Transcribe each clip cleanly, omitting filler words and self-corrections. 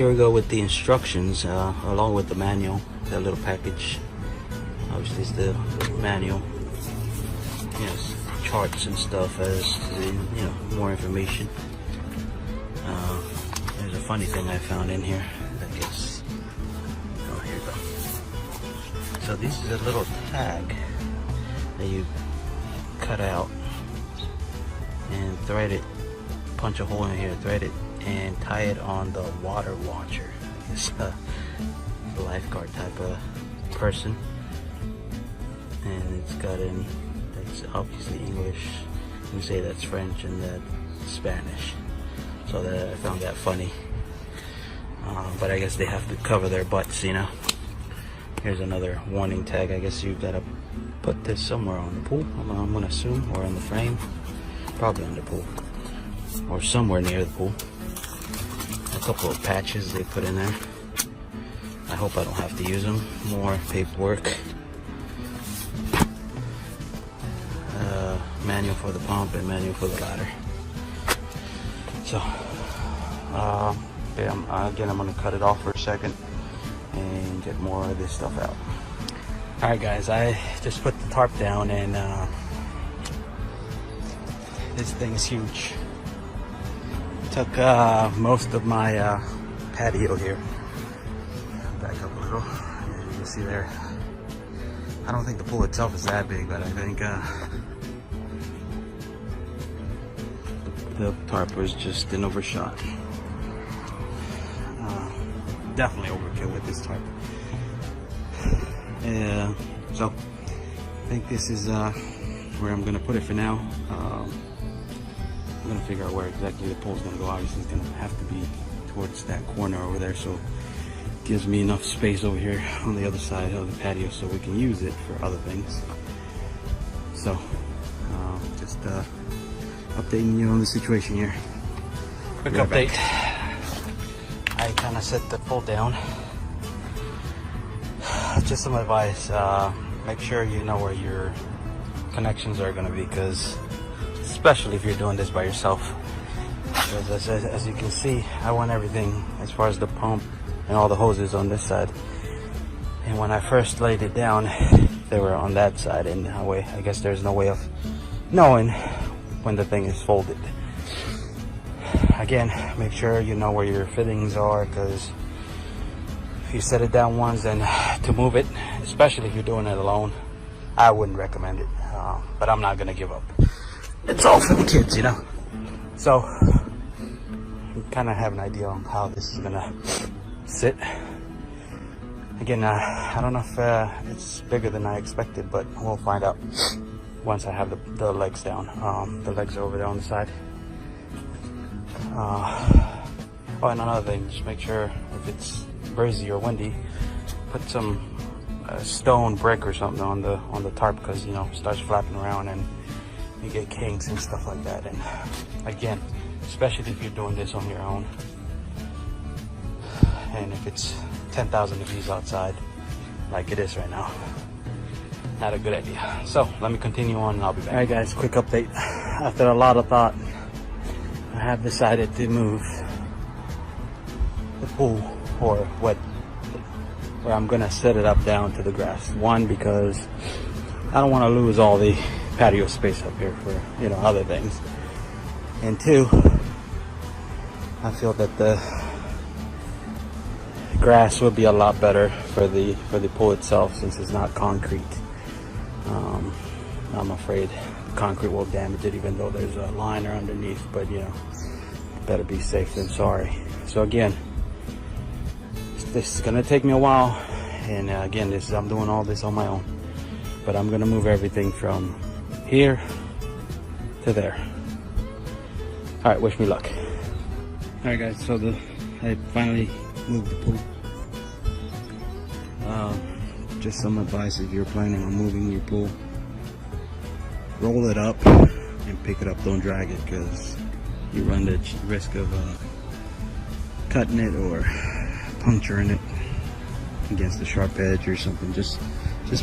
sure go with the instructions along with the manual, that little package. Obviously it's the manual, yes, charts and stuff as to, you know, more information. There's a funny thing I found in here, I guess. Oh, here you go. So this is a little tag that you cut out and thread it, punch a hole in here, thread it, and tie it on the water watcher. It's a lifeguard type of person, and it's got in, it's obviously English. You can say that's French and that's Spanish. So that, I found that funny. But I guess they have to cover their butts, you know. Here's another warning tag. I guess you've got to put this somewhere on the pool, I'm gonna assume, or on the frame. Probably on the pool, or somewhere near the pool. A couple of patches they put in there. I hope I don't have to use them. More paperwork. Manual for the pump and manual for the ladder. So, yeah, again, I'm gonna cut it off for a second and get more of this stuff out. All right, guys, I just put the tarp down, and this thing is huge. Took most of my patio here. Back up a little. As you can see there, I don't think the pool itself is that big, but I think the tarp was just an overshot. Definitely overkill with this tarp. So I think this is where I'm gonna put it for now. I'm gonna figure out where exactly the pole's gonna go. Obviously it's gonna have to be towards that corner over there, so it gives me enough space over here on the other side of the patio so we can use it for other things. So just updating you on the situation here. Quick update. I kind of set the pole down. Just some advice, make sure you know where your connections are going to be, because especially if you're doing this by yourself, because as you can see, I want everything as far as the pump and all the hoses on this side, and when I first laid it down they were on that side, and that way I guess there's no way of knowing when the thing is folded. Again, make sure you know where your fittings are, because if you set it down once, and to move it, especially if you're doing it alone, I wouldn't recommend it. But I'm not gonna give up. It's all for the kids, you know. So you kind of have an idea on how this is gonna sit. Again, I don't know if it's bigger than I expected, but we'll find out once I have the legs down. The legs are over there on the side. Oh, and another thing, just make sure if it's breezy or windy, put some stone brick or something on the tarp, because you know it starts flapping around and you get kinks and stuff like that. And again, especially if you're doing this on your own, and if it's 10,000 degrees outside like it is right now, not a good idea. So let me continue on and I'll be back. All right, guys, quick update. After a lot of thought, I have decided to move the pool, or where I'm gonna set it up down to the grass. One, because I don't want to lose all the patio space up here for, you know, other things. And two, I feel that the grass would be a lot better for the pool itself, since it's not concrete. I'm afraid concrete will damage it, even though there's a liner underneath, but you know, better be safe than sorry. So again, this is gonna take me a while, and again, I'm doing all this on my own, but I'm gonna move everything from here to there. All right, wish me luck. All right, guys, so I finally moved the pool. Just some advice: if you're planning on moving your pool, roll it up and pick it up. Don't drag it, because you run the risk of cutting it or puncturing it against a sharp edge or something. Just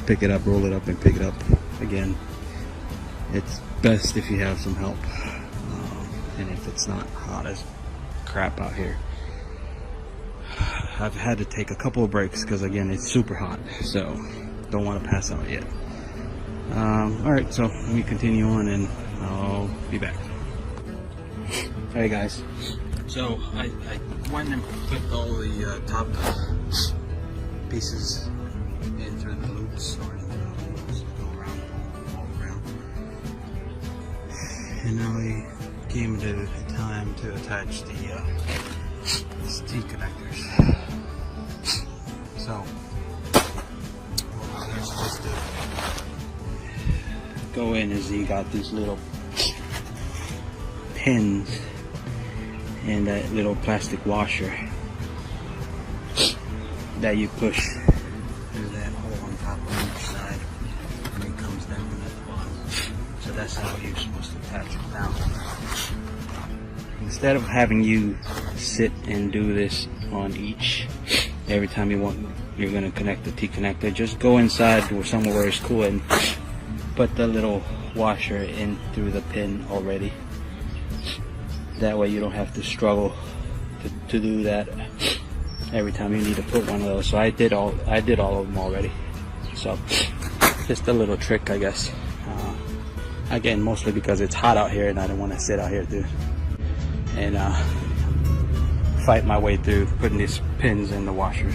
pick it up, roll it up, and pick it up. Again, it's best if you have some help, and if it's not hot as crap out here. I've had to take a couple of breaks because again it's super hot, so don't want to pass out yet. Alright, so let me continue on and I'll be back. Hey guys, so I went and put all the top pieces in through the loops or in the holes, go around, all around. And now we came to the time to attach the T connectors. So what we're supposed to go in is you got these little pins and that little plastic washer that you push through that hole on top of each side, and it comes down at the bottom. So that's how you're supposed to attach it down. Instead of having you sit and do this on each every time you're going to connect the T connector, just go inside or somewhere where it's cool and put the little washer in through the pin already. That way you don't have to struggle to do that every time you need to put one of those. So I did all of them already. So just a little trick, I guess. Again, mostly because it's hot out here and I don't want to sit out here and fight my way through putting these pins in the washers.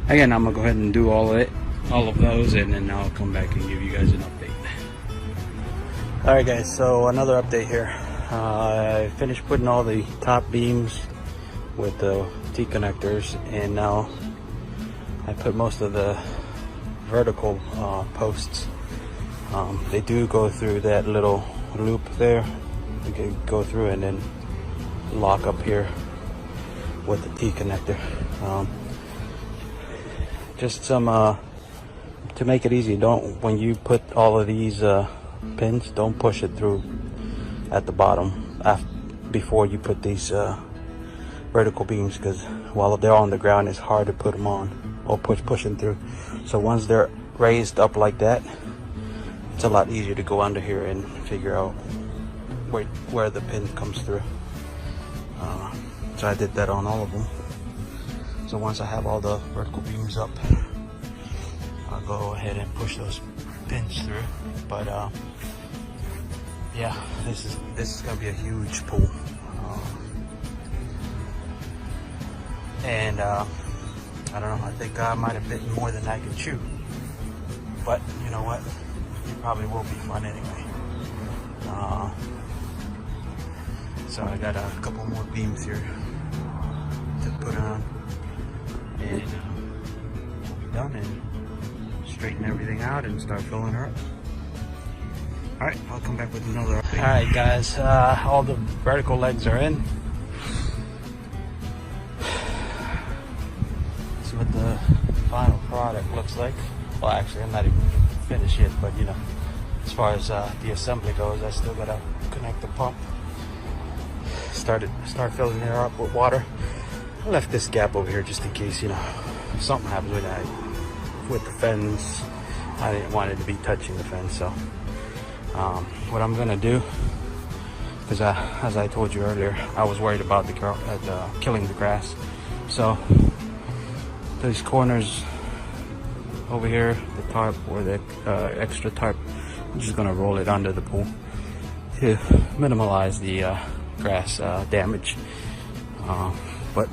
Again, I'm gonna go ahead and do all of those, and then I'll come back and give you guys an update. Alright guys, so another update here. I finished putting all the top beams with the T connectors, and now I put most of the vertical posts. They do go through that little loop there. You can go through and then lock up here with the T connector. Just some to make it easy, when you put all of these pins, don't push it through at the bottom before you put these vertical beams, because while they're on the ground it's hard to put them on or push them through. So once they're raised up like that, it's a lot easier to go under here and figure out where the pin comes through. So I did that on all of them. So once I have all the vertical beams up, I'll go ahead and push those pins through. But yeah, this is gonna be a huge pool, and I don't know, I think I might have bitten more than I could chew, but you know what, it probably will be fun anyway. So I got a couple more beams here to put on, and we'll be done and straighten everything out and start filling her up. Alright, I'll come back with another update. Alright guys, all the vertical legs are in. That's what the final product looks like. Well, actually I'm not even finished yet, but you know, as far as the assembly goes, I still gotta connect the pump. Start filling her up with water. I left this gap over here just in case, you know, something happens with the fence. I didn't want it to be touching the fence, so what I'm gonna do, because as I told you earlier, I was worried about killing the grass. So these corners over here, the tarp or the extra tarp, I'm just gonna roll it under the pool to minimize the grass damage. But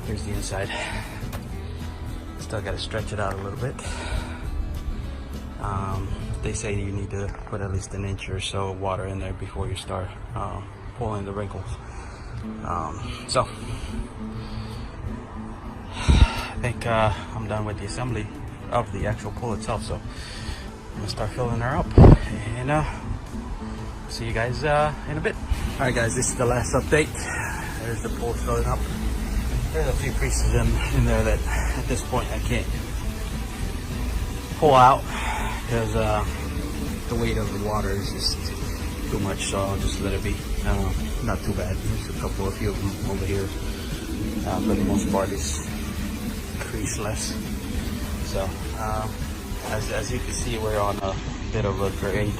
here's the inside. Still got to stretch it out a little bit. They say you need to put at least an inch or so of water in there before you start pulling the wrinkles. So I think I'm done with the assembly of the actual pool itself, so I'm gonna start filling her up, and see you guys in a bit. Alright guys, this is the last update. There's the pool filling up. There's a few pieces in there that at this point I can't pull out because the weight of the water is just too much, so I'll just let it be. Not too bad. There's a few of them over here. For the most part it's creaseless. So as you can see, we're on a bit of a grade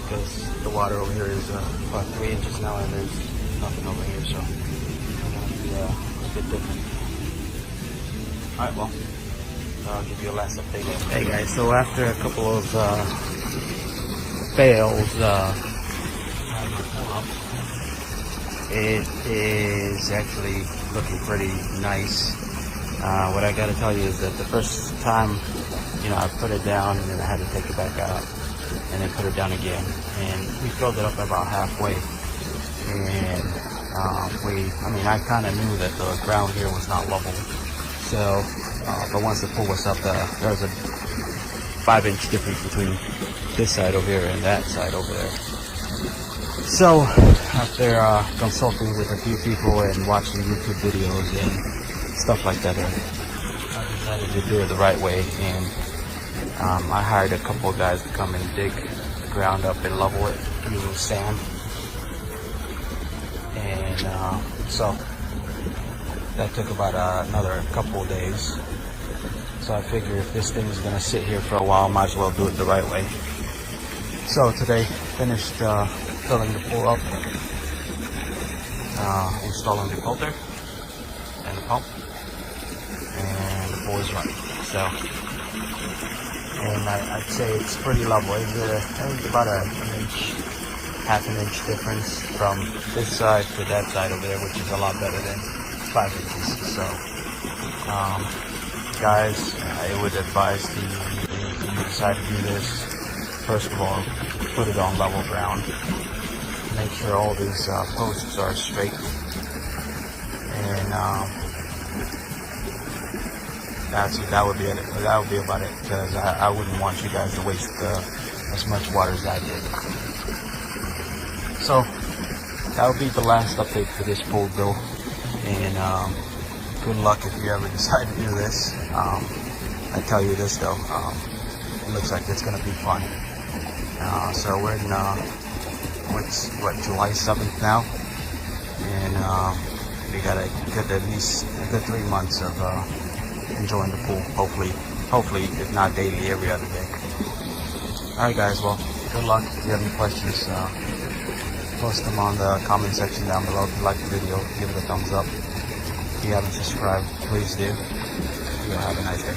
because the water over here is about 3 inches now and there's nothing over here, so a bit different. Alright, well, I'll give you a last update. Hey guys, so after a couple of fails, it is actually looking pretty nice. What I gotta tell you is that the first time, I put it down and then I had to take it back out and then put it down again. And we filled it up about halfway. And I kind of knew that the ground here was not level. So, but once the pool was up, there was a 5-inch difference between this side over here and that side over there. So, after consulting with a few people and watching YouTube videos and stuff like that, I decided to do it the right way. And I hired a couple of guys to come and dig the ground up and level it using sand. And so that took about another couple of days. So I figure if this thing is going to sit here for a while, I might as well do it the right way. So today, finished filling the pool up, installing the filter and the pump, and the pool is running. So, and I'd say it's pretty level. It's about an inch, half an inch difference from this side to that side over there, which is a lot better than 5 inches. So, guys, I would advise you, if you decide to do this, first of all, put it on level ground. Make sure all these posts are straight. And that would be it. That would be about it, because I wouldn't want you guys to waste as much water as I did. So that would be the last update for this pool build. And good luck if you ever decide to do this. I tell you this though, it looks like it's gonna be fun. So we're in July 7th now, and we got at least a good 3 months of enjoying the pool. Hopefully, if not daily, every other day. All right, guys. Well, good luck. If you have any questions, post them on the comment section down below. If you like the video, give it a thumbs up. If you haven't subscribed, please do. You'll have a nice day.